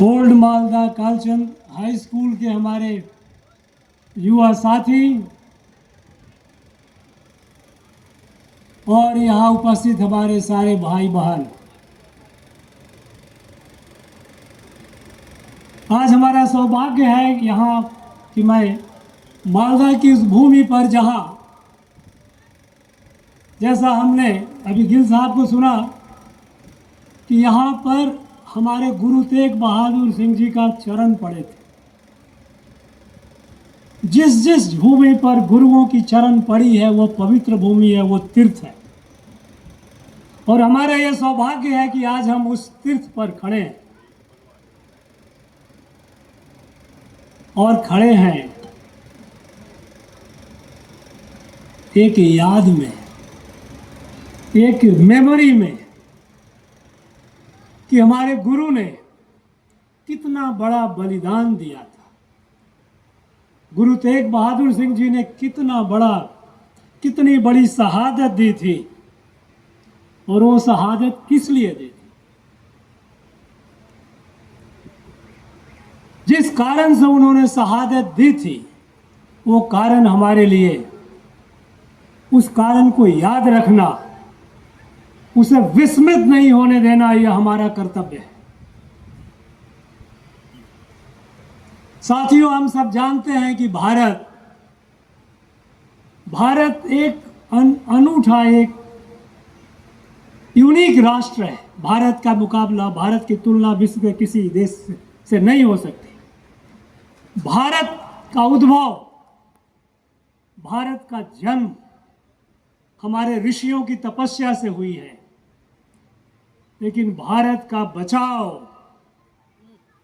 Old Malda कालचंद high school के हमारे युवा साथी और यहाँ उपस्थित हमारे सारे भाई बहन, आज हमारा सौभाग्य है यहाँ कि मैं मालदा की उस भूमि पर जहाँ, जैसा हमने अभी गिल साहब को सुना कि यहाँ पर हमारे गुरु तेग बहादुर सिंह जी का चरण पड़े थे। जिस जिस भूमि पर गुरुओं की चरण पड़ी है वो पवित्र भूमि है, वो तीर्थ है। और हमारा यह सौभाग्य है कि आज हम उस तीर्थ पर खड़े हैं और खड़े हैं एक याद में, एक मेमोरी में कि हमारे गुरु ने कितना बड़ा बलिदान दिया था। गुरु तेग बहादुर सिंह जी ने कितनी बड़ी शहादत दी थी, और वो शहादत किस लिए दी थी? जिस कारण से उन्होंने शहादत दी थी वो कारण हमारे लिए, उस कारण को याद रखना, उसे विस्मृत नहीं होने देना, यह हमारा कर्तव्य है। साथियों, हम सब जानते हैं कि भारत एक अनूठा, एक यूनिक राष्ट्र है। भारत का मुकाबला, भारत की तुलना विश्व के किसी देश से नहीं हो सकती। भारत का उद्भव, भारत का जन्म हमारे ऋषियों की तपस्या से हुई है, लेकिन भारत का बचाव,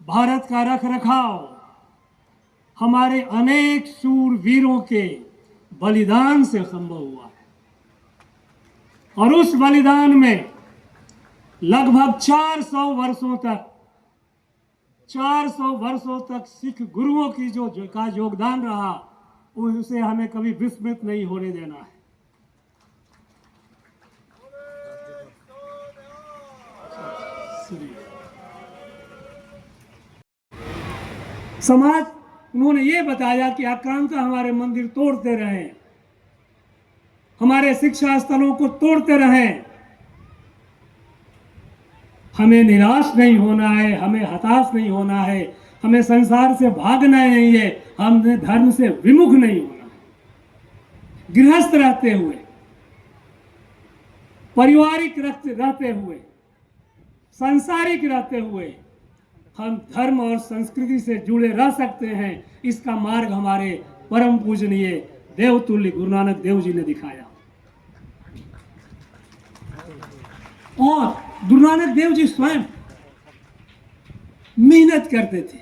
भारत का रखरखाव हमारे अनेक शूरवीरों के बलिदान से संभव हुआ है। और उस बलिदान में लगभग 400 वर्षों तक सिख गुरुओं की जो का योगदान रहा, उसे हमें कभी विस्मृत नहीं होने देना है। समाज, उन्होंने ये बताया कि आक्रांता हमारे मंदिर तोड़ते रहे, हमारे शिक्षा स्थलों को तोड़ते रहे। हमें निराश नहीं होना है, हमें हताश नहीं होना है, हमें संसार से भागना नहीं है, हमें धर्म से विमुख नहीं होना है। गृहस्थ रहते हुए, पारिवारिक रहते हुए, सांसारिक रहते हुए हम धर्म और संस्कृति से जुड़े रह सकते हैं। इसका मार्ग हमारे परम पूजनीय देवतुल्य गुरु नानक देव जी ने दिखाया। और गुरु नानक देव जी स्वयं मेहनत करते थे।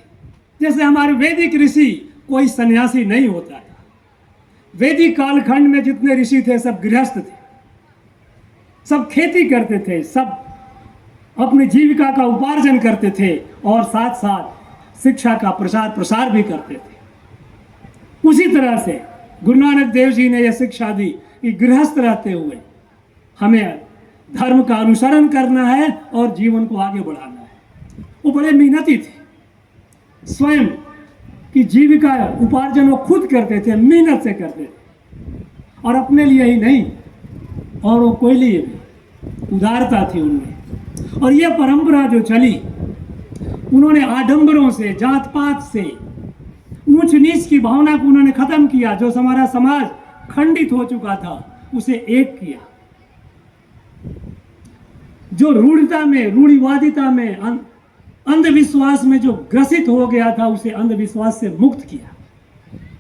जैसे हमारे वैदिक ऋषि, कोई सन्यासी नहीं होता है। वैदिक कालखंड में जितने ऋषि थे सब गृहस्थ थे, सब खेती करते थे, सब अपनी जीविका का उपार्जन करते थे और साथ साथ शिक्षा का प्रचार प्रसार भी करते थे। उसी तरह से गुरु नानक देव जी ने यह शिक्षा दी कि गृहस्थ रहते हुए हमें धर्म का अनुसरण करना है और जीवन को आगे बढ़ाना है। वो बड़े मेहनती थे, स्वयं की जीविका उपार्जन वो खुद करते थे, मेहनत से करते थे, और अपने लिए ही नहीं, और वो कोई लिए भी उदारता थी उनमें। और यह परंपरा जो चली, उन्होंने आडंबरों से, जात पात से, ऊंच नीच की भावना को उन्होंने खत्म किया। जो हमारा समाज खंडित हो चुका था उसे एक किया। जो रूढ़ता में, रूढ़िवादिता में, अंधविश्वास में जो ग्रसित हो गया था उसे अंधविश्वास से मुक्त किया।